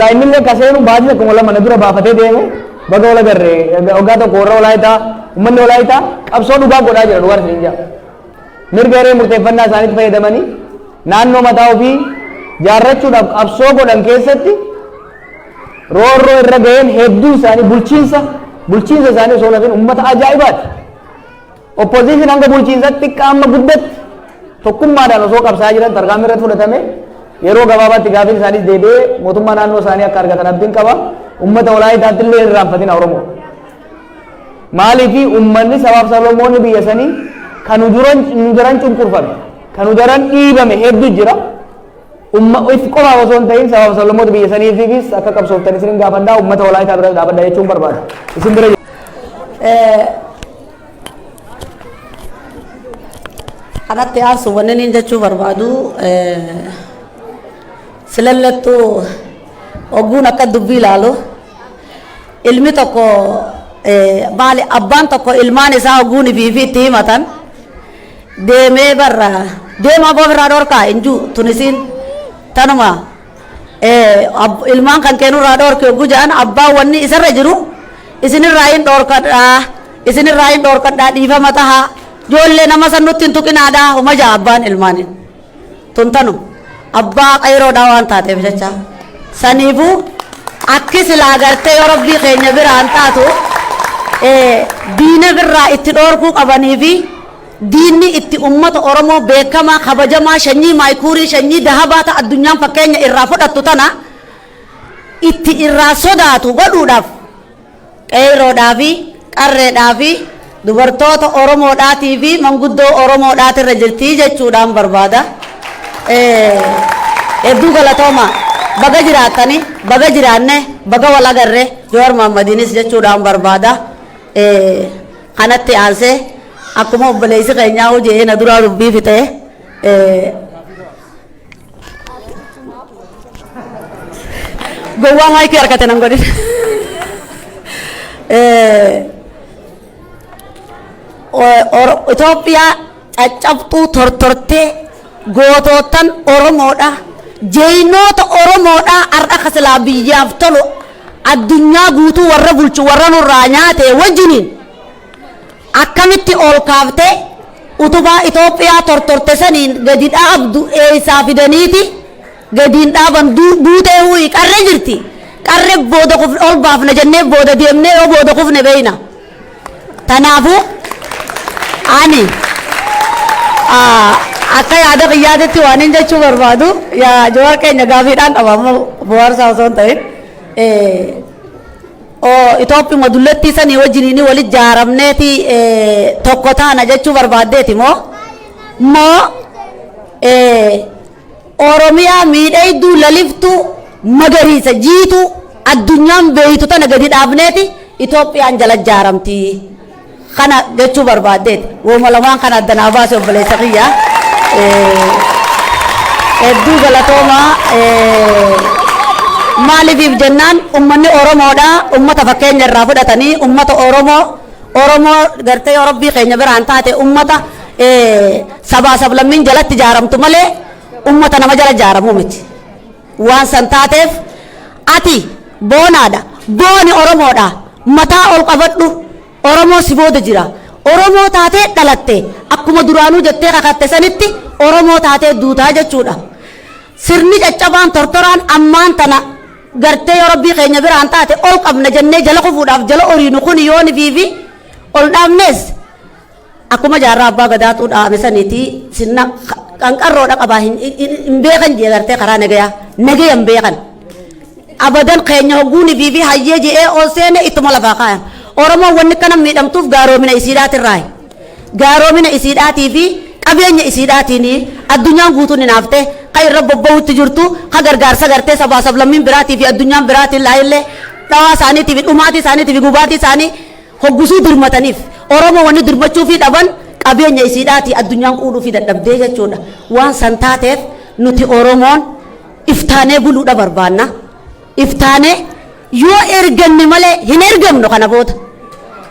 Taimillee kaseenuu baadiyyaa kun wala mana dura baafatee deeme baga wala garree ogaa tokko warra olaayitaa uummanni olaayitaa qabsoo dhugaa godhaa jira dhugaa isin jaa. Mirga hiree murteeffannaa isaaniitti fayyadamanii naannoo mataa ofii jaarrachuudhaaf qabsoo godhan keessatti roorroo irra ga'een hedduu isaanii bulchiinsa isaanii osoo nafin uummata ajaa'ibaati. Opposition hanga bulchiinsatti qaama guddatti tokkummaadhaan osoo qabsaa jiran tarkaanfii irratti fudhatame yeroo gabaabaatti gaafiin isaanii deebi'ee mootummaa naannoo isaanii akka argatan abdiin qaba. Uummata olaayitaatti illee hin raanfatina Oromoo. Maaliifi uummanni sabaaf sablammoonni biyya sanii kan nu duran cunqurfame kan nu duran dhiibame hedduu jira. If qofa osoo hin ta'in sabaaf sablammoota biyya saniifis akka qabsooftan isin gaafadhaa uummata olaayitaa bira dhaabadhaa jechuun barbaada. Isin bira kanatti aarsu wanni niin jechuu barbaadu silallattu ogguun akka dubbii ilaalu ilmi tokko maali abbaan tokko ilmaan isaa ogguun fi itti himatan deemee barra deemaa boofirraa dhorkaa injuu tunisiin tanuma ilmaan kan keenurraa dhorke ogguu jedhan abbaan wanni isarra jiru isinirraa hin dhorkadhaa dhiifama tahaa ijoollee nama sannutti hin tuqinaadhaa huma jaa abbaan ilmaanin tuntanu abbaa qayroodhaa waan taateef jecha saniifuu akki silaa gartee yoo rabbii keenya biraan taatu diina birraa itti dhorkuu qabanii fi diinni itti ummata Oromoo beekamaa kabajamaa shanyii maayikuurii shanyii dahabaata addunyaan fakkeenya irraa fudhattu tana itti irraa sodaatu godhuudhaaf qayroodhaa fi qarreedhaa fi dubartoota Oromoodhaatii fi manguddoo Oromoodhaatirra jirtii jechuudhaan barbaada. Hedduu galatooma baga jiraattani baga jiraanne baga wal agarre Jowaar Mahaammadiinis jechuudhaan barbaada. Kanatti aansee akkuma obboleessi keenyaa hojii na duraa dubbii fixee gowwaa maayikii harkate nan godhin. Itoophiyaa caccabxuu tortortee gootootan Oromoodha jeynoota Oromoodha har'a kasilaa biyyaaf tolu addunyaa guutuu warra bulchu warra nurraa nyaate wajjiniin akkamitti ol kaaftee utubaa Itoophiyaa tortorte saniin gadi dhaabdu eessaa fidaniiti gadiin dhaaban duutee huyi qarre jirti qarre booda ol baafna jennee booda deemnee yoo booda kufne beeyna tanaafuu ani akka yaada qiyyaatitti waan hin jechuu barbaadu yaa Jowaar keenya gaafiidhaan qaba amma bohaarsaa osoo hin ta'in Itoophiyaa dullattii sanii wajjiniin walitti jaaramneeti tokko taana jechuu barbaaddeeti moo Oromiyaa miidhayduu laliftuu magariisa jiituu addunyaan beeytu tana gadi dhaabneeti Itoophiyaan jala jaaramti. Kana jechuu barbaaddeeti wooma lamaan kana addanaa baase obboleessa kiyya hedduu galatooma maaliif jennaan ummanni Oromoodha ummata fakkeenya irraa fudhatanii ummata Oromoo gartee yoo rabbii keenya biraan taate ummata sabaa sablammiin jalatti jaaramtu malee ummata nama jala jaaramuu miti waan san taateef ati boonaadha booni Oromoodha mataa ol qabadhu Oromoo si booda jira Oromoo taatee dhalatte akkuma duraanuu jettee kakatte sanitti Oromoo taatee duutaa jechuudha sirni caccabaan tortoraan ammaan tana gartee yoo rabbii keenya biraan taate ol qabna jennee jala kufuudhaaf jala oriinu kun yooni fiifi ol dhaabnes akkuma jaarraa abbaa gadaatuu dhaame saniiti sinna qanqarroodha qabaa hin beekan jee gartee karaa nagaya hin beekan abadan keenya hogguuni fiifi hayyee je'ee ol seene ittuma lafaa kaayan Oromoo wanni kana miidhamtuuf gaaromina isiidhaatirraa gaaromina isiidhaatii fi qabeenya isiidhaatiin addunyaan guutuun hin hafte kan irra bobba'utti jirtu kan gargaarsa gartee sabaa sablammiin biraatii fi addunyaan biraatiin laayillee dhawaa isaaniitii fi dhumaatii isaaniitii fi gubaatii isaanii hoggusuu dirmataniif Oromoo wanni dirmachuu fi dhaban qabeenya isiidhaatii addunyaan quudhuu fi dadhabdee jechuudha waan san taateef nuti Oromoon iftaanee buluudha barbaanna iftaanee yoo erganne malee hin ergamnu kana booda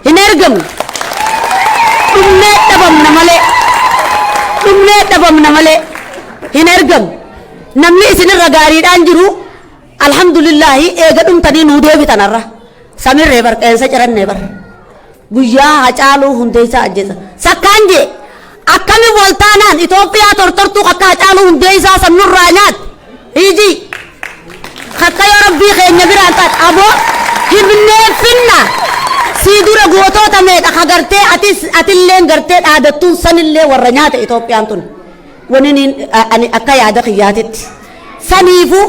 hin ergamnu dhumnee dhabamna malee hin ergamnu namni isinirra gaariidhaan jiru alhamdulillah eegadum tani nu deebitanarra samirree bar qeensa cirannee bar guyyaa Hacaaluu Hundeessaa ajjeesa sakkaanje akkami waltaanaan Itoophiyaa tortortuu akka Hacaaluu Hundeessaa samnurraa nyaat hiji akka yoo rabbii keenya biraan taat aboo himneeffinna sii dura gootota meeqa kagartee atilleen gartee dhaadattuun sanillee warra nyaata Itoophiyaan tun waniin ani akka yaada kiyyaatitti saniifu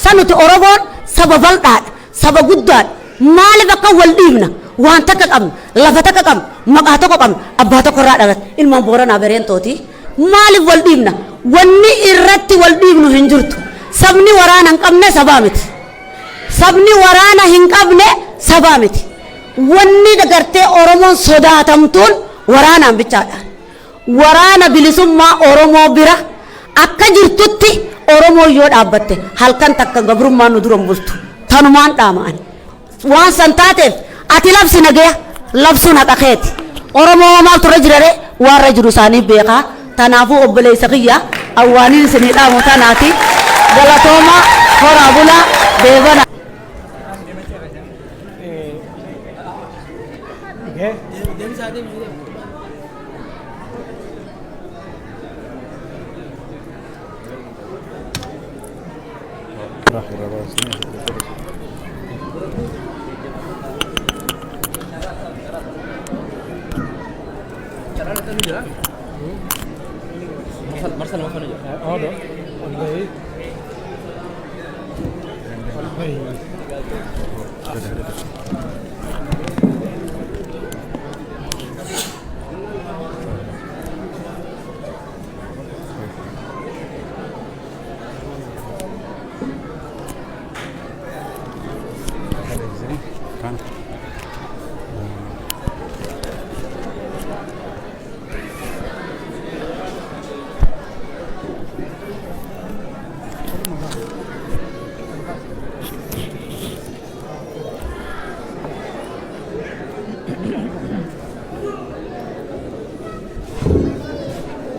sanuti Oromoon saba bal'aadha saba guddaadha maaliif akka wal dhiibna waan takka qabna lafa takka qabna maqaa tokko qabna abbaa tokko irraa dhalate ilmaan Booranaa Bereentooti maaliif wal dhiibna wanni irratti wal dhiibnu hin jirtu sabni waraana hin qabne sabaa miti sabni waraana hin qabne sabaa miti wanni dagartee Oromoon sodaatamtuun waraanaan bichaadha waraana bilisummaa Oromoo bira akka jirtutti Oromoo yoo dhaabbatte halkan takka gabrummaan nu dura bultu tanumaan dhaamaan waan san taateef ati labsi nagaya labsuun haqa keeti Oromoo maaltu irra jirare waan irra jiru isaanii beekaa tanaafuu obboleessa kiyya awwaaniin isinii dhaamu tanaati galatooma horaa bulaa deebana.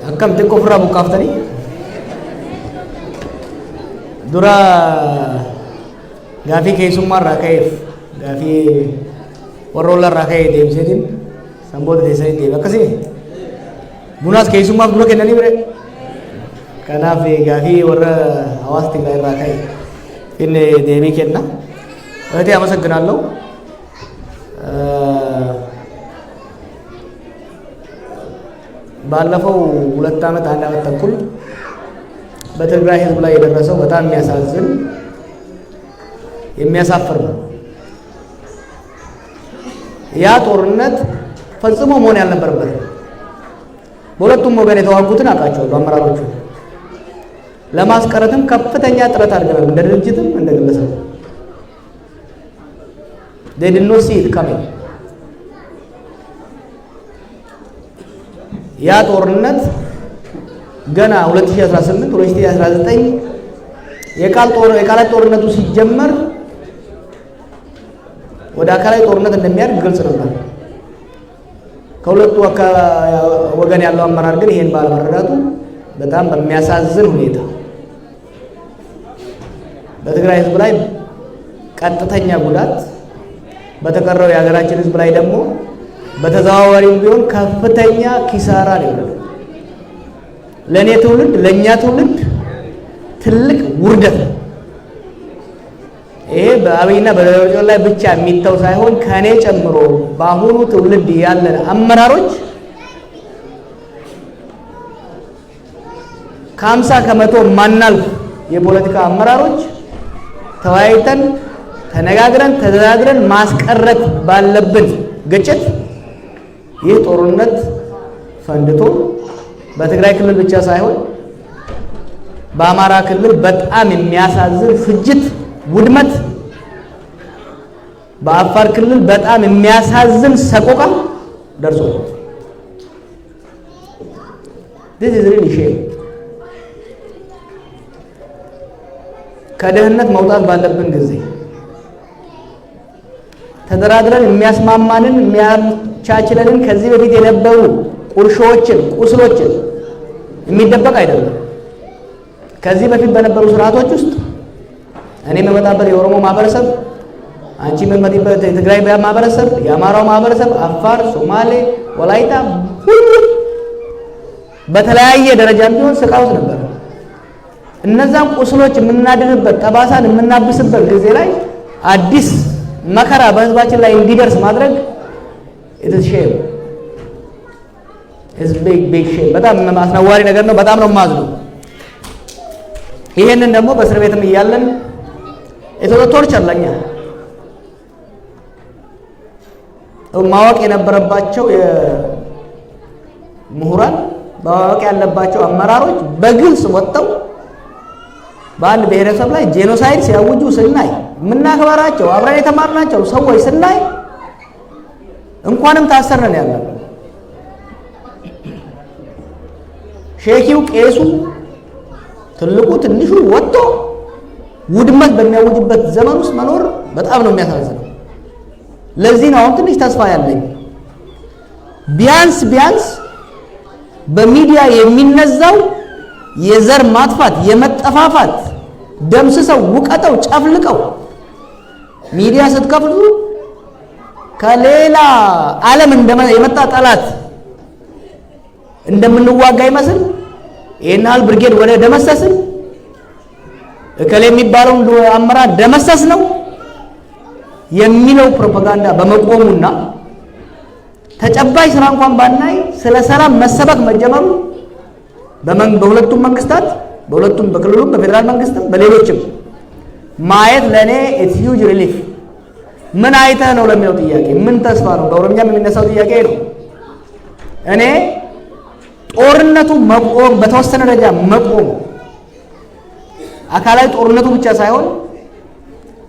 Akkam xiqqoo ofirraa buqqaaftanii dura gaafii keessummaa irraa ka'eef gaafii warra olla irraa ka'ee deebiseetiin sanboota teessanii deebi akkasii bunaas keessummaaf dura kennanii bire kanaaf gaafii warra hawaasa Tigraay irraa ka'e inni deebii kenna እህቴ አመሰግናለሁ ባለፈው 2 ዓመት 1 ዓመት ተኩል በትግራይ ህዝብ ላይ የደረሰው በጣም የሚያሳዝን የሚያሳፍር ነው። ያ ጦርነት ፈጽሞ መሆን ያልነበረበት በሁለቱም ወገን የተዋጉትን አቃቸዋለሁ አመራሮቹ ለማስቀረትም ከፍተኛ ጥረት አድርገናል እንደ ድርጅትም እንደ ግለሰብ they did not see it coming ያ ጦርነት ገና 2018 2019 የቃላት ጦርነቱ ሲጀመር ወደ አካላዊ ጦርነት እንደሚያድግ ግልጽ ነበር። ከሁለቱ ወገን ያለው አመራር ግን ይሄን ባለመረዳቱ በጣም በሚያሳዝን ሁኔታ በትግራይ ህዝብ ላይ ቀጥተኛ ጉዳት በተቀረው የሀገራችን ህዝብ ላይ ደግሞ በተዘዋዋሪው ቢሆን ከፍተኛ ኪሳራ ነው ያለው። ለኔ ትውልድ ለኛ ትውልድ ትልቅ ውርደት ይሄ በአብይና በደረጃው ላይ ብቻ የሚተው ሳይሆን ከኔ ጨምሮ በአሁኑ ትውልድ ያለን አመራሮች ከ50 ከመቶ ማናልፍ የፖለቲካ አመራሮች ተወያይተን ተነጋግረን ተደራድረን ማስቀረት ባለብን ግጭት ይህ ጦርነት ፈንድቶ በትግራይ ክልል ብቻ ሳይሆን በአማራ ክልል በጣም የሚያሳዝን ፍጅት ውድመት በአፋር ክልል በጣም የሚያሳዝን ሰቆቃ ደርሷል። this is really shame ከደህንነት መውጣት ባለብን ጊዜ ተደራድረን የሚያስማማንን የሚያቻችለንን ከዚህ በፊት የነበሩ ቁርሾችን ቁስሎችን የሚደበቅ አይደለም። ከዚህ በፊት በነበሩ ስርዓቶች ውስጥ እኔ የምመጣበት የኦሮሞ ማህበረሰብ፣ አንቺ የምትመጪበት የትግራይ ማህበረሰብ፣ የአማራው ማህበረሰብ፣ አፋር፣ ሶማሌ፣ ወላይታ ሁሉም በተለያየ ደረጃ ቢሆን ስቃይ ውስጥ ነበር። እነዛን ቁስሎች የምናድንበት ጠባሳን የምናብስበት ጊዜ ላይ አዲስ መከራ በህዝባችን ላይ እንዲደርስ ማድረግ ኢትስ ሼም ኢትስ ቢግ ሼም። በጣም አስነዋሪ ነገር ነው። በጣም ነው የማዝነው። ይሄንን ደግሞ በእስር ቤትም እያለን ቶርቸር ለኛ ማወቅ የነበረባቸው ምሁራን ማወቅ ያለባቸው አመራሮች በግልጽ ወጥተው በአንድ ብሔረሰብ ላይ ጄኖሳይድ ሲያውጁ ስናይ የምናከብራቸው አብረን የተማርናቸው ሰዎች ስናይ እንኳንም ታሰርነን ያለው ሼኪው፣ ቄሱ፣ ትልቁ ትንሹ ወጥቶ ውድመት በሚያውጅበት ዘመን ውስጥ መኖር በጣም ነው የሚያሳዝነው። ለዚህ ነው አሁን ትንሽ ተስፋ ያለኝ ቢያንስ በሚዲያ የሚነዛው የዘር ማጥፋት የመጠፋፋት ደምስሰው ውቀጠው ጨፍልቀው ሚዲያ ስትከፍሉ ከሌላ ዓለም የመጣ ጠላት እንደምንዋጋ ይመስል ይሄናል ብርጌድ ወደ ደመሰስን እከሌ የሚባለው አመራር ደመሰስ ነው የሚለው ፕሮፓጋንዳ በመቆሙና ተጨባጭ ስራ እንኳን ባናይ ስለ ሰላም መሰበክ መጀመሩ በሁለቱም መንግስታት በሁለቱም በክልሉም በፌደራል መንግስትም በሌሎችም ማየት ለኔ ኢትስ ሂውጅ ሪሊፍ። ምን አይተህ ነው ለሚለው ጥያቄ ምን ተስፋ ነው? በኦሮምኛም የሚነሳው ጥያቄ ነው። እኔ ጦርነቱ መቆም በተወሰነ ደረጃ መቆም አካላዊ ጦርነቱ ብቻ ሳይሆን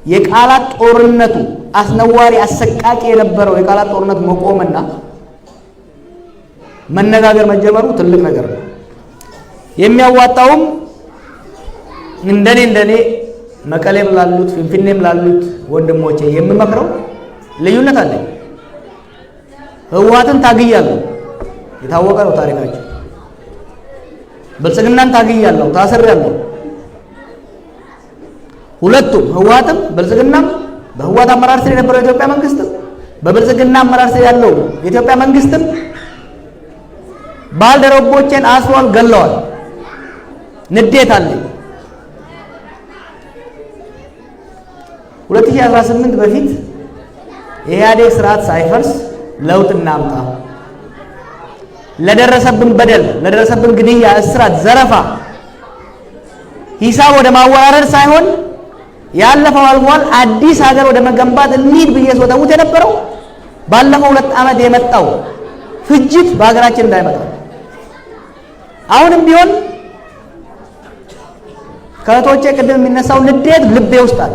የቃላት ጦርነቱ አስነዋሪ አሰቃቂ የነበረው የቃላት ጦርነት መቆምና መነጋገር መጀመሩ ትልቅ ነገር ነው። የሚያዋጣውም እንደኔ መቀሌም ላሉት ፊንፊኔም ላሉት ወንድሞቼ የምመክረው ልዩነት አለኝ። ህወሓትን ታግያለሁ፣ የታወቀ ነው ታሪካቸው። ብልጽግናን ታግያለሁ፣ ታስሬያለሁ። ሁለቱም ህወሓትም ብልጽግናም በህወሓት አመራር ስር የነበረው የኢትዮጵያ መንግስትም በብልጽግና አመራር ስር ያለው የኢትዮጵያ መንግስትም ባልደረቦቼን አስሯል፣ ገለዋል። ንዴት አለኝ። 2018 በፊት የኢህአዴግ ስርዓት ሳይፈርስ ለውጥ እናምጣ፣ ለደረሰብን በደል፣ ለደረሰብን ግድያ፣ እስራት፣ ዘረፋ ሂሳብ ወደ ማወራረድ ሳይሆን ያለፈው አልፏል፣ አዲስ ሀገር ወደ መገንባት እንሂድ ብዬ ስወተውት የነበረው ባለፈው 2 ዓመት የመጣው ፍጅት በሀገራችን እንዳይመጣ አሁንም ቢሆን ከእህቶቼ ቅድም የሚነሳው ንዴት ልቤ ውስጥ አለ።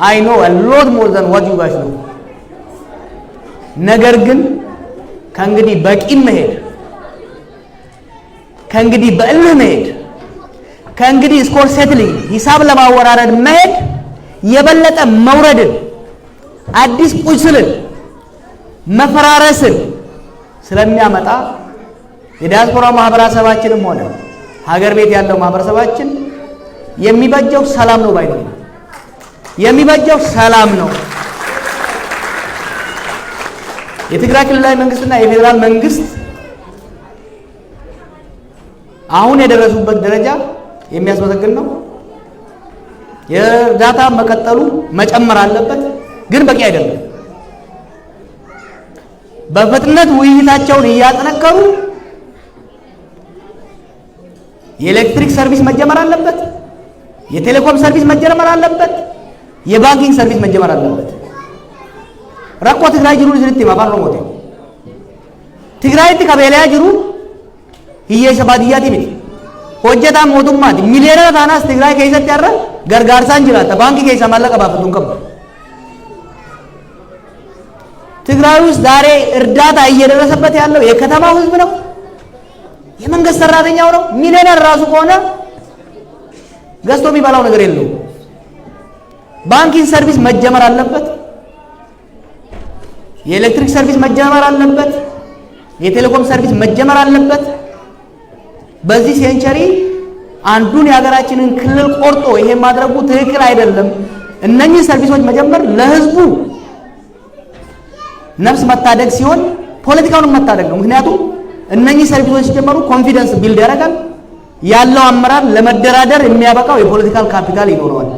I know a lot more than what you guys know። ነገር ግን ከእንግዲህ በቂም መሄድ፣ ከእንግዲህ በእልህ መሄድ፣ ከእንግዲህ ስኮር ሴትሊንግ ሂሳብ ለማወራረድ መሄድ የበለጠ መውረድን፣ አዲስ ቁስልን፣ መፈራረስን ስለሚያመጣ የዲያስፖራ ማህበረሰባችንም ሆነ ሀገር ቤት ያለው ማህበረሰባችን የሚበጀው ሰላም ነው ባይ ነው። የሚበጀው ሰላም ነው። የትግራይ ክልላዊ መንግስትና የፌደራል መንግስት አሁን የደረሱበት ደረጃ የሚያስመሰግን ነው። የእርዳታ መቀጠሉ መጨመር አለበት፣ ግን በቂ አይደለም። በፍጥነት ውይይታቸውን እያጠነከሩ የኤሌክትሪክ ሰርቪስ መጀመር አለበት፣ የቴሌኮም ሰርቪስ መጀመር አለበት፣ የባንኪንግ ሰርቪስ መጀመር አለበት። ረቆ ትግራይ ጅሩ ዝርት ማባር ነው ሞቴ ትግራይ ከበለያ ጅሩ ህየሰባዲያቲ ቢት ሆጀታ ሞቱማት ሚሊዮና ታናስ ትግራይ ከይሰት ያረ ገርጋርሳን ጅራታ ባንክ ከይሰ ማለቀ ባፈቱን ከብ ትግራይ ውስጥ ዛሬ እርዳታ እየደረሰበት ያለው የከተማው ህዝብ ነው፣ የመንግስት ሰራተኛው ነው። ሚሊዮነር ራሱ ከሆነ ገዝቶ የሚበላው ነገር የለው። ባንኪንግ ሰርቪስ መጀመር አለበት፣ የኤሌክትሪክ ሰርቪስ መጀመር አለበት፣ የቴሌኮም ሰርቪስ መጀመር አለበት። በዚህ ሴንቸሪ አንዱን የሀገራችንን ክልል ቆርጦ ይሄን ማድረጉ ትክክል አይደለም። እነኚህ ሰርቪሶች መጀመር ለህዝቡ ነፍስ መታደግ ሲሆን ፖለቲካውን መታደግ ነው። ምክንያቱም እነኚህ ሰርቪሶች ሲጀመሩ ኮንፊደንስ ቢልድ ያደርጋል። ያለው አመራር ለመደራደር የሚያበቃው የፖለቲካል ካፒታል ይኖረዋል።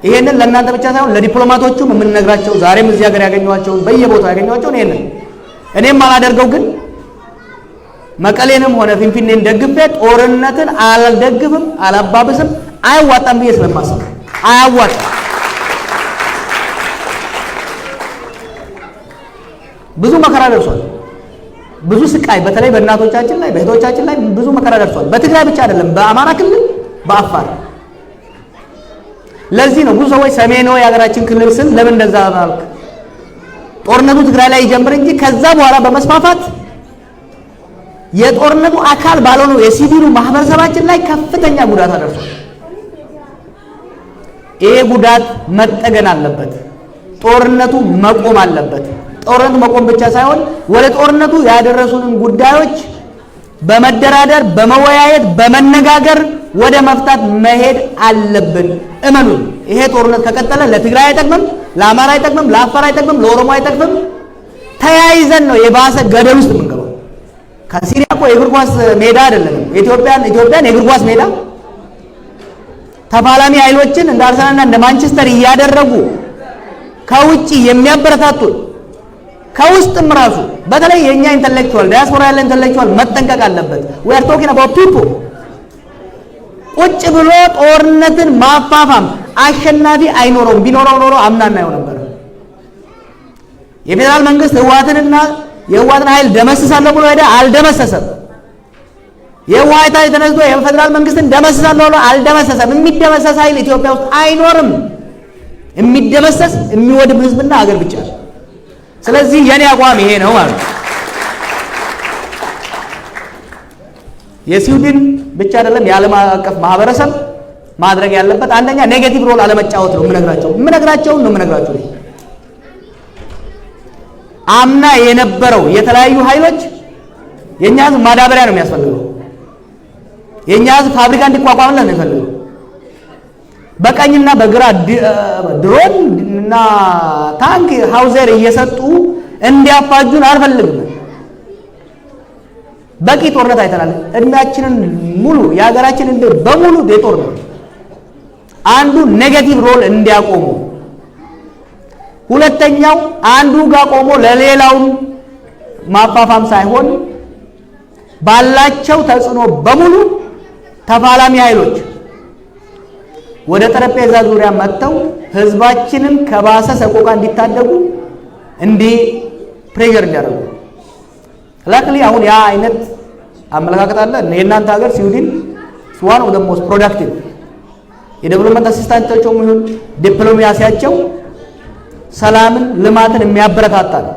ይሄንን ለእናንተ ብቻ ሳይሆን ለዲፕሎማቶቹም የምንነግራቸው ዛሬም እዚህ ሀገር ያገኘኋቸውን በየቦታው ያገኘኋቸውን ይሄንን እኔም አላደርገው ግን መቀሌንም ሆነ ፊንፊኔን ደግፌ ጦርነትን አልደግፍም፣ አላባብስም። አያዋጣም ብዬ ስለማስብ አያዋጣም። ብዙ መከራ ደርሷል። ብዙ ስቃይ በተለይ በእናቶቻችን ላይ በእህቶቻችን ላይ ብዙ መከራ ደርሷል። በትግራይ ብቻ አይደለም፣ በአማራ ክልል፣ በአፋር። ለዚህ ነው ብዙ ሰዎች ሰሜን ነው የሀገራችን ክልል ስል ለምን እንደዛ አልክ? ጦርነቱ ትግራይ ላይ ይጀምር እንጂ ከዛ በኋላ በመስፋፋት የጦርነቱ አካል ባልሆነው የሲቪሉ ማህበረሰባችን ላይ ከፍተኛ ጉዳት አደርሷል። ይሄ ጉዳት መጠገን አለበት። ጦርነቱ መቆም አለበት። ጦርነቱ መቆም ብቻ ሳይሆን ወደ ጦርነቱ ያደረሱንን ጉዳዮች በመደራደር በመወያየት በመነጋገር ወደ መፍታት መሄድ አለብን። እመኑን፣ ይሄ ጦርነት ከቀጠለ ለትግራይ አይጠቅምም፣ ለአማራ አይጠቅምም፣ ለአፋር አይጠቅምም፣ ለኦሮሞ አይጠቅምም። ተያይዘን ነው የባሰ ገደል ውስጥ የምንገባው። ከሲሪያ እኮ የእግር ኳስ ሜዳ አይደለም። ኢትዮጵያን የእግር ኳስ ሜዳ ተፋላሚ ኃይሎችን እንደ አርሰናልና እንደ ማንቸስተር እያደረጉ ከውጪ የሚያበረታቱን ከውስጥም ራሱ በተለይ የኛ ኢንተሌክቹዋል ዳያስፖራ ያለ ኢንተሌክቹዋል መጠንቀቅ አለበት። we are talking about people ቁጭ ብሎ ጦርነትን ማፋፋም አሸናፊ አይኖረውም። ቢኖረው ኖሮ አምና እናየው ነበር። የፌደራል መንግስት ህወሓትንና የህወሓትን ኃይል ደመስሳለሁ ብሎ ሄደ፣ አልደመሰሰም። የህወሓት ኃይል ተነስቶ የፌደራል መንግስትን ደመስሳለሁ ብሎ አልደመሰሰም። የሚደመሰስ ኃይል ኢትዮጵያ ውስጥ አይኖርም። የሚደመሰስ የሚወድም ህዝብና ሀገር ብቻ። ስለዚህ የኔ አቋም ይሄ ነው ማለት ነው። የስዊድን ብቻ አይደለም የዓለም አቀፍ ማህበረሰብ ማድረግ ያለበት አንደኛ ኔጌቲቭ ሮል አለመጫወት ነው። የምነግራቸው ነው። አምና የነበረው የተለያዩ ኃይሎች የኛ ህዝብ ማዳበሪያ ነው የሚያስፈልገው። የኛ ህዝብ ፋብሪካ እንዲቋቋምለት ነው የሚፈልገው። በቀኝና በግራ ድሮን እና ታንክ ሃውዘር እየሰጡ እንዲያፋጁን አልፈልግም። በቂ ጦርነት አይተናል። እድሜያችንን ሙሉ የሀገራችን እንደ በሙሉ የጦርነት አንዱ ኔጌቲቭ ሮል እንዲያቆሙ፣ ሁለተኛው አንዱ ጋር ቆሞ ለሌላው ማፋፋም ሳይሆን ባላቸው ተጽዕኖ በሙሉ ተፋላሚ ኃይሎች ወደ ጠረጴዛ ዙሪያ መጥተው ህዝባችንን ከባሰ ሰቆቃ እንዲታደጉ እንዲህ ፕሬሸር እንዲያደርጉ ላክሊ አሁን ያ አይነት አመለካከት አለ። የእናንተ ሀገር ስዊድን ዋን ኦፍ ዘ ሞስት ፕሮዳክቲቭ የዴቨሎፕመንት አሲስታንቶቻቸው ይሁን ዲፕሎማሲያቸው ሰላምን ልማትን የሚያበረታታ ነው።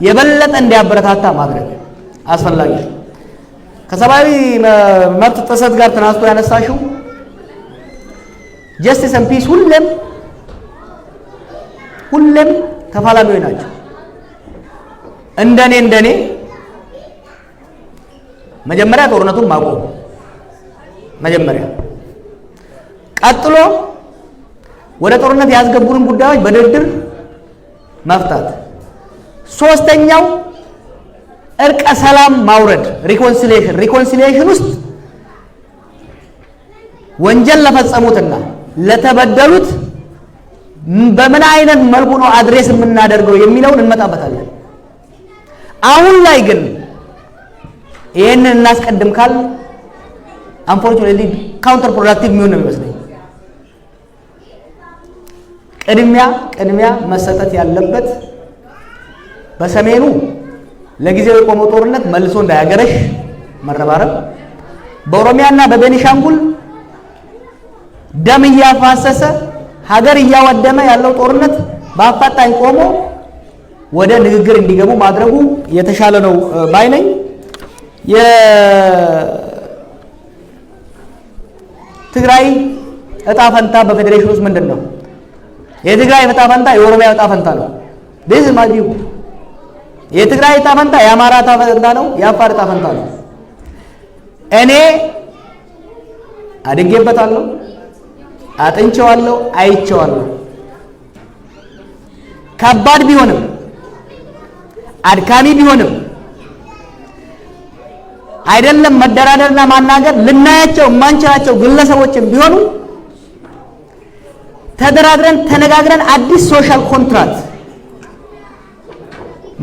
የበለጠ እንዲያበረታታ ማድረግ አስፈላጊ ነው። ከሰብአዊ መብት ጥሰት ጋር ተናስቶ ያነሳሽው ጀስቲስ ኤንድ ፒስ ሁሌም ተፋላሚዎች ናቸው። እንደኔ መጀመሪያ ጦርነቱን ማቆም፣ መጀመሪያ ቀጥሎ ወደ ጦርነት ያስገቡንን ጉዳዮች በድርድር መፍታት፣ ሶስተኛው እርቀ ሰላም ማውረድ፣ ሪኮንሲሊዬሽን ውስጥ ወንጀል ለፈጸሙትና ለተበደሉት በምን አይነት መልኩ ነው አድሬስ የምናደርገው የሚለውን እንመጣበታለን። አሁን ላይ ግን ይሄንን እናስቀድም ካል አንፎርቹኔትሊ ካውንተር ፕሮዳክቲቭ የሚሆን ነው የሚመስለኝ። ቅድሚያ መሰጠት ያለበት በሰሜኑ ለጊዜው የቆመው ጦርነት መልሶ እንዳያገረሽ መረባረብ፣ በኦሮሚያና በቤኒሻንጉል ደም እያፋሰሰ ሀገር እያወደመ ያለው ጦርነት በአፋጣኝ ቆሞ ወደ ንግግር እንዲገቡ ማድረጉ የተሻለ ነው ባይ ነኝ። የትግራይ እጣ ፈንታ በፌዴሬሽን ውስጥ ምንድን ነው? የትግራይ እጣ ፈንታ የኦሮሚያ እጣ ፈንታ ነው። this is my view። የትግራይ እጣ ፈንታ የአማራ እጣ ፈንታ ነው። የአፋር እጣ ፈንታ ነው። እኔ አድጌበታለሁ፣ አጥንቼዋለሁ፣ አይቼዋለሁ። ከባድ ቢሆንም አድካሚ ቢሆንም አይደለም መደራደርና ማናገር ልናያቸው የማንችላቸው ግለሰቦችን ቢሆኑ ተደራድረን ተነጋግረን አዲስ ሶሻል ኮንትራክት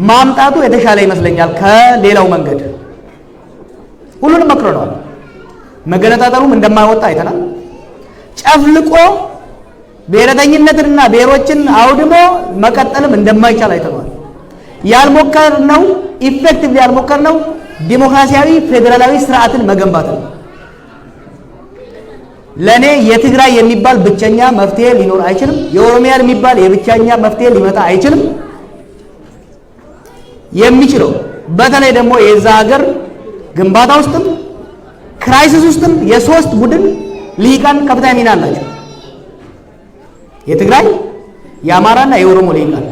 ማምጣቱ የተሻለ ይመስለኛል ከሌላው መንገድ። ሁሉንም መክረናል። መገነጣጠሉም እንደማይወጣ አይተናል። ጨፍልቆ ብሔረተኝነትንና ብሔሮችን አውድሞ መቀጠልም እንደማይቻል አይተናል። ያልሞከርነው ኢፌክቲቭሊ ያልሞከርነው ዲሞክራሲያዊ ፌዴራላዊ ስርዓትን መገንባት ነው። ለኔ የትግራይ የሚባል ብቸኛ መፍትሄ ሊኖር አይችልም። የኦሮሚያ የሚባል የብቸኛ መፍትሄ ሊመጣ አይችልም። የሚችለው በተለይ ደግሞ የዛ ሀገር ግንባታ ውስጥም ክራይሲስ ውስጥም የሶስት ቡድን ልሂቃን ከፍተኛ ሚና አላቸው። የትግራይ የአማራና የኦሮሞ ልሂቃን።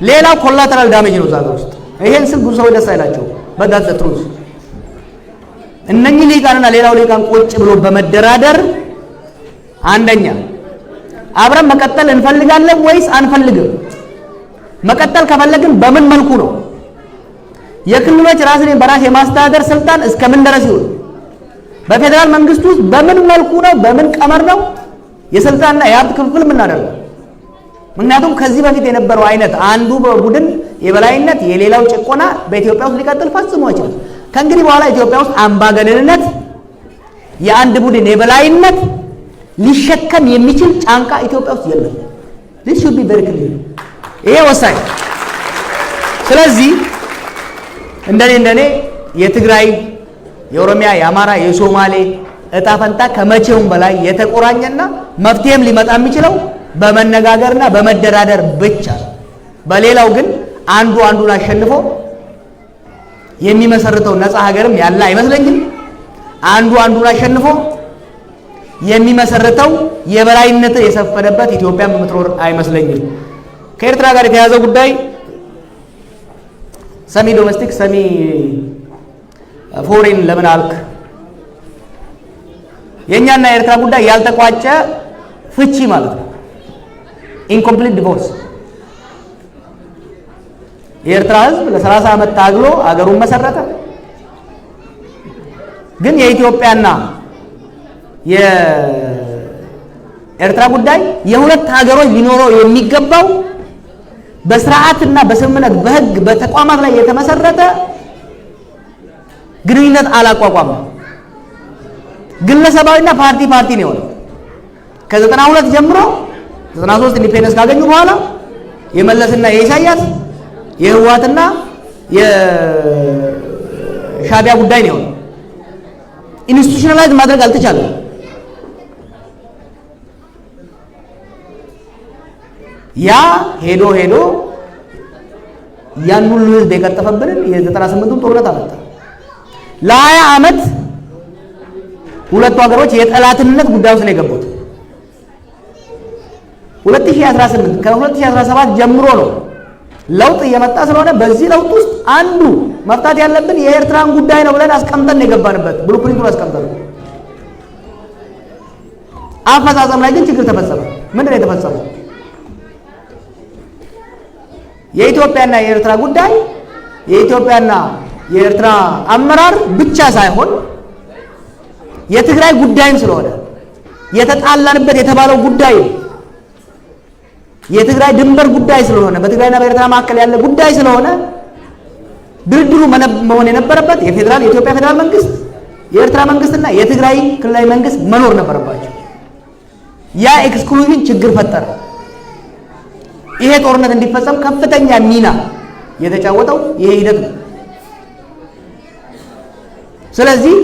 ሌላው ኮላተራል ዳሜጅ ነው እዛ ሀገር ውስጥ። ይሄን ስል ብዙ ሰው ደስ አይላቸው። በዳት ትሩዝ እነኚህ ልሂቃንና ሌላው ልሂቃን ቁጭ ብሎ በመደራደር አንደኛ አብረን መቀጠል እንፈልጋለን ወይስ አንፈልግም? መቀጠል ከፈለግን በምን መልኩ ነው? የክልሎች ራስን በራስ የማስተዳደር ስልጣን እስከምን ድረስ ይሁን? በፌደራል መንግስት ውስጥ በምን መልኩ ነው? በምን ቀመር ነው የስልጣንና የሀብት ክፍፍል የምናደርገው? ምክንያቱም ከዚህ በፊት የነበረው አይነት አንዱ በቡድን የበላይነት የሌላው ጭቆና በኢትዮጵያ ውስጥ ሊቀጥል ፈጽሞ አይችልም። ከእንግዲህ በኋላ ኢትዮጵያ ውስጥ አምባገነንነት፣ የአንድ ቡድን የበላይነት ሊሸከም የሚችል ጫንቃ ኢትዮጵያ ውስጥ የለም። this should be very clear። ይሄ ወሳኝ። ስለዚህ እንደኔ የትግራይ፣ የኦሮሚያ፣ የአማራ፣ የሶማሌ እጣ ፈንታ ከመቼውም በላይ የተቆራኘና መፍትሄም ሊመጣ የሚችለው በመነጋገርና በመደራደር ብቻ። በሌላው ግን አንዱ አንዱን አሸንፎ የሚመሰርተው ነፃ ሀገርም ያለ አይመስለኝም። አንዱ አንዱን አሸንፎ የሚመሰርተው የበላይነት የሰፈነበት ኢትዮጵያ የምትኖር አይመስለኝም። ከኤርትራ ጋር የተያዘው ጉዳይ ሰሚ ዶሜስቲክ ሰሚ ፎሬን ለምን አልክ? የኛና የኤርትራ ጉዳይ ያልተቋጨ ፍቺ ማለት ነው። ኢንኮምፕሊት ዲቮርስ። የኤርትራ ሕዝብ ለ30 ዓመት ታግሎ አገሩን መሰረተ። ግን የኢትዮጵያና የኤርትራ ጉዳይ የሁለት ሀገሮች ሊኖረው የሚገባው በስርዓትና በስምምነት በህግ በተቋማት ላይ የተመሰረተ ግንኙነት አላቋቋመም። ግለሰባዊና ፓርቲ ነው የሆነው። ከ92 ጀምሮ 93 ኢንዲፔንደንስ ካገኙ በኋላ የመለስና የኢሳያስ የህወሓትና የሻዕቢያ ጉዳይ ነው የሆነው። ኢንስቲቱሽናላይዝ ማድረግ አልተቻለም። ያ ሄዶ ያን ሁሉ ህዝብ የቀጠፈብንን የ98ቱን ጦርነት አመጣ። ለ20 ዓመት ሁለቱ ሀገሮች የጠላትነት ጉዳይ ውስጥ ነው የገቡት። 2018 ከ2017 ጀምሮ ነው ለውጥ እየመጣ ስለሆነ በዚህ ለውጥ ውስጥ አንዱ መፍታት ያለብን የኤርትራን ጉዳይ ነው ብለን አስቀምጠን የገባንበት ብሉፕሪንቱን አስቀምጠን፣ አፈጻጸም ላይ ግን ችግር ተፈጸመ። ምንድን ነው የተፈጸመው? የኢትዮጵያና የኤርትራ ጉዳይ የኢትዮጵያና የኤርትራ አመራር ብቻ ሳይሆን የትግራይ ጉዳይም ስለሆነ የተጣላንበት የተባለው ጉዳይ የትግራይ ድንበር ጉዳይ ስለሆነ በትግራይና በኤርትራ መካከል ያለ ጉዳይ ስለሆነ ድርድሩ መሆን የነበረበት የኢትዮጵያ ፌደራል መንግስት፣ የኤርትራ መንግስትና የትግራይ ክልላዊ መንግስት መኖር ነበረባቸው። ያ ኤክስክሉዥን ችግር ፈጠረ። ይሄ ጦርነት እንዲፈጸም ከፍተኛ ሚና የተጫወተው ይሄ ሂደት ነው። ስለዚህ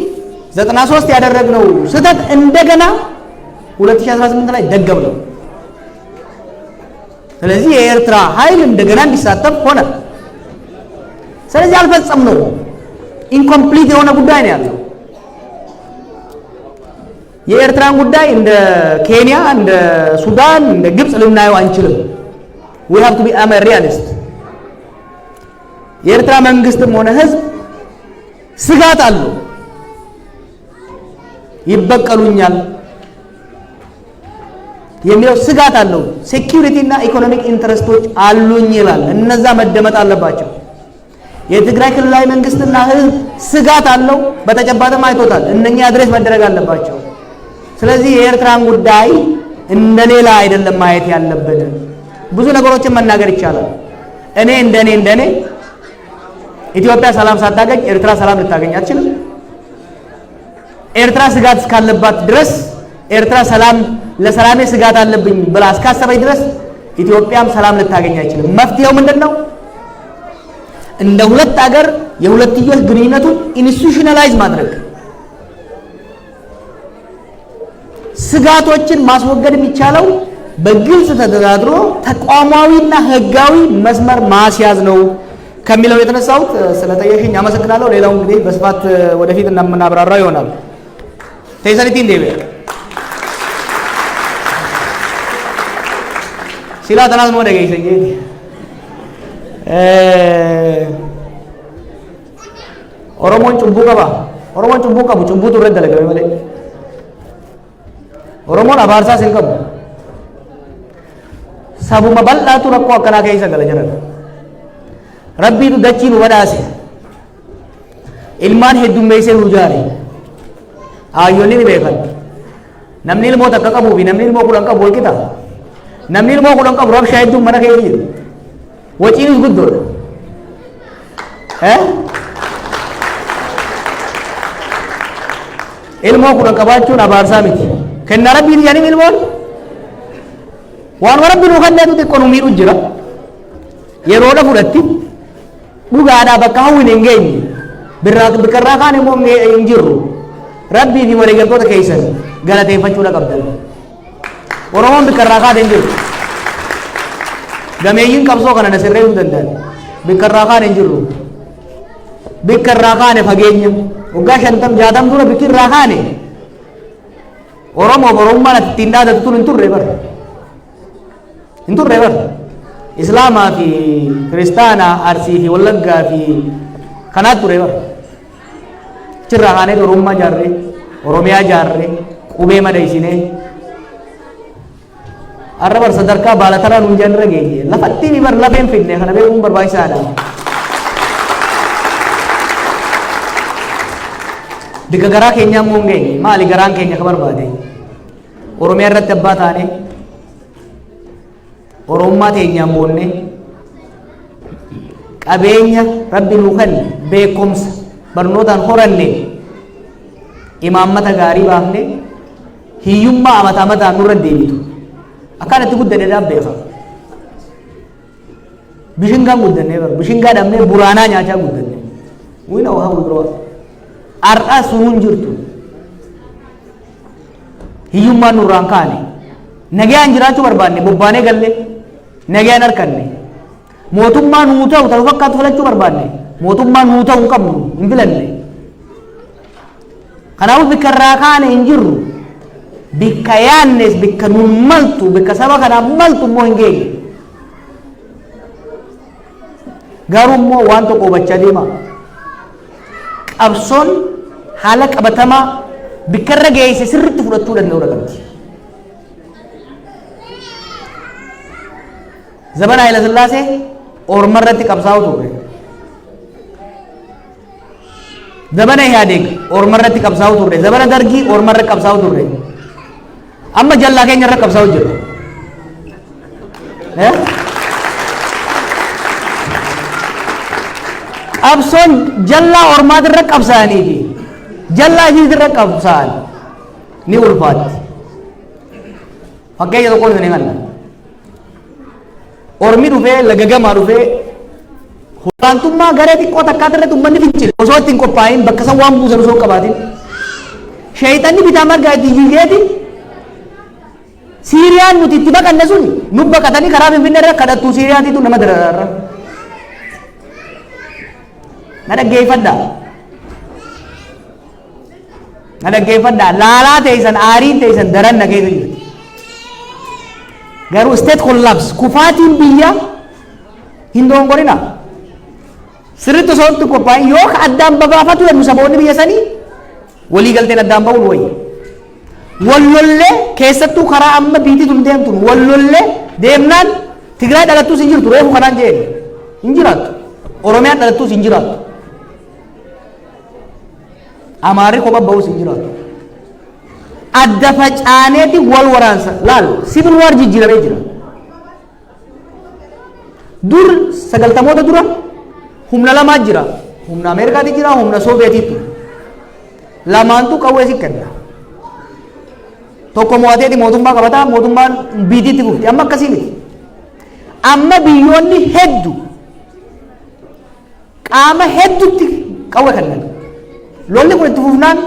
93 ያደረግነው ስህተት እንደገና 2018 ላይ ደገምነው። ስለዚህ የኤርትራ ኃይል እንደገና እንዲሳተፍ ሆነ። ስለዚህ አልፈጸምነው። ኢንኮምፕሊት የሆነ ጉዳይ ነው ያለው። የኤርትራን ጉዳይ እንደ ኬንያ፣ እንደ ሱዳን፣ እንደ ግብጽ ልናየው አንችልም። we have to be a realist። የኤርትራ መንግስትም ሆነ ህዝብ ስጋት አለው። ይበቀሉኛል የሚለው ስጋት አለው። ሴኩሪቲ እና ኢኮኖሚክ ኢንትረስቶች አሉኝ ይላል። እነዛ መደመጥ አለባቸው። የትግራይ ክልላዊ መንግስትና ህዝብ ስጋት አለው፣ በተጨባጭም አይቶታል። እነኛ አድሬስ መደረግ አለባቸው። ስለዚህ የኤርትራን ጉዳይ እንደሌላ አይደለም ማየት ያለብን። ብዙ ነገሮችን መናገር ይቻላል። እኔ እንደኔ ኢትዮጵያ ሰላም ሳታገኝ ኤርትራ ሰላም ልታገኝ አትችልም። ኤርትራ ስጋት እስካለባት ድረስ ኤርትራ ሰላም ለሰላሜ ስጋት አለብኝ ብላ እስካሰበች ድረስ ኢትዮጵያም ሰላም ልታገኝ አይችልም። መፍትሄው ምንድነው? እንደ ሁለት ሀገር የሁለትዮሽ ግንኙነቱን ኢንስቲቱሽናላይዝ ማድረግ፣ ስጋቶችን ማስወገድ የሚቻለው በግልጽ ተደራድሮ ተቋማዊና ህጋዊ መስመር ማስያዝ ነው ከሚለው የተነሳሁት። ስለጠየሽኝ አመሰግናለሁ። ሌላው እንግዲህ በስፋት ወደፊት እናምናብራራው ይሆናል። ተይሰሪቲ እንዴ ሲላ ተናዝ ነው ደገይ ሰኝ ኦሮሞን ጭቡ ቀባ ኦሮሞን ጭቡ ቀቡ ጭቡ ቱረድ ደለገ መለ ኦሮሞን አባርሳ ሲንቀቡ ሰቡመ በልጣቱ ረኮ አከና ከይሰ ገለ ጀረ ረቢቱ ደቺኑ ወዳሴ ኢልማን ሄዱሜሴ ሁጃሪ አዮኒ ቤከን namni ilmoo takka qabu fi namni ilmoo kudhan qabu walqixa. Namni ilmoo kudhan qabu rabshaa hedduun mana keessa jiru. Waciinis guddoodha. Ilmoo kudhan qabaachuun abaarsaa miti. Kennaa rabbiin jedhanii ilmoon waan rabbiin nu kenneetu xiqqoo nu miidhu jira. Yeroodha fudhatti dhugaadhaa bakka hawwin hin geenye birraa kaan immoo hin jirru. Rabbii fi waliigaltoota keessan galateeffachuudha qabdan. Oromoon bikkarraa kaatee hin jiru. Gameeyyiin qabsoo kana nasirree hin danda'an. Bikkarraa kaan hin jirru. Bikkarraa kaane fageenya. Waggaa 50-60 dura bikkarraa kaane. Oromoof Oromummaan ittiin dhaadatu tun hin turre bara. Hin turre bara. Islaamaa fi Kiristaanaa, Arsii fi Wallaggaa fi kanaat ture bara. Cirraa kaanee Oromummaa jaarree, Oromiyaa jaarree, qubee madaysine arrabar sadarkaa baalatara nuun janra geenye lafatti ni bar lafeen fidne kana beekuun barbaachisaadha. Bika garaa keenyaa immoo hin geenye maali garaan keenya ka barbaade Oromiyaa irratti abbaa taane Oromummaa teenyaan boonne qabeenya rabbi nuu kenne beekumsa barnootaan horanne imaammata gaarii baafne hiyyummaa amataan nurra deebitu akkanatti guddanne dhaabbeefa. Bishingaan guddanne bara bishingaa dhabnee buraanaa nyaachaa guddanne wina waa guduroo har'aa suun jirtu hiyyummaan nurraan kaane nagayaan jiraachuu barbaanne bobbaanee galle nagayaan harkanne mootummaa nuu ta'u ta'uu fakkaatu filachuu barbaanne mootummaa nuu ta'uu hin qabnu hin filanne. Kanaafuu bikka irraa kaane hin jirru bikka yaannes bikka nuun maltu bikka saba kanaaf maltu immoo hin geenye. Garuu immoo waan tokko hubachaa deema. Qabsoon haala qabatamaa bikka irra geesse sirriitti fudhachuu danda'uu qabdi. Zabana Haayila Sillaasee Orma irratti qabsaa'u ture. Zabana Ihaadeeg Orma irratti qabsaa'u ture. Zabana Dargii Orma irratti qabsaa'u ture. Amma jallaa keenya irratti qabsaa'u jira. Qabsoon jallaa Ormaat irratti qabsaa'anii fi jallaa ishiis irratti qabsaa'an ni ulfaatti. Fakkeenya tokkoon isin himanna. Ormi dhufee lagagamaa dhufee Horantummaa garee xiqqoo takkaat irratti uummanni fincile osoo ittiin qophaa'in bakka san waan buusan osoo qabaatin sheeyxanni bitaa margaa itti jigeeti Siiriyaan nuti itti baqanne sun nu baqatanii karaa Finfinnee irra kadhattuu Siiriyaatiitu nama dararra. Na dhaggeeffadhaa laalaa teessan aarii teessan daran na keessa jirti. Garuu state collapse kufaatiin biyya hin dongorina. Sirriitti osoo itti qophaa'in yoo addaan babaafatu jedhu saboonni biyya sanii walii galteen addaan ba'uun wayyi. wallollee keessattuu karaa amma biitii tun deemtuun wallollee deemnaan Tigraay dhalattuus hin jirtu reefu kanaan jeen hin jiraattu Oromiyaan dhalattuus hin jiraattu Amaarri kophaa ba'uus hin jiraattu adda facaaneeti wal waraansa laal civil war jijjiiramee jira dur sagaltamoota dura humna lamaa jira humna Ameerikaati jira humna Sooviyeetiitu lamaantu qawwee si kenna tokko mo'ateeti mootummaa qabataa mootummaan biitiitti gufti amma akkasii miti amma biyyoonni hedduu qaama hedduutti qawwee kennan lolli kun itti fufnaan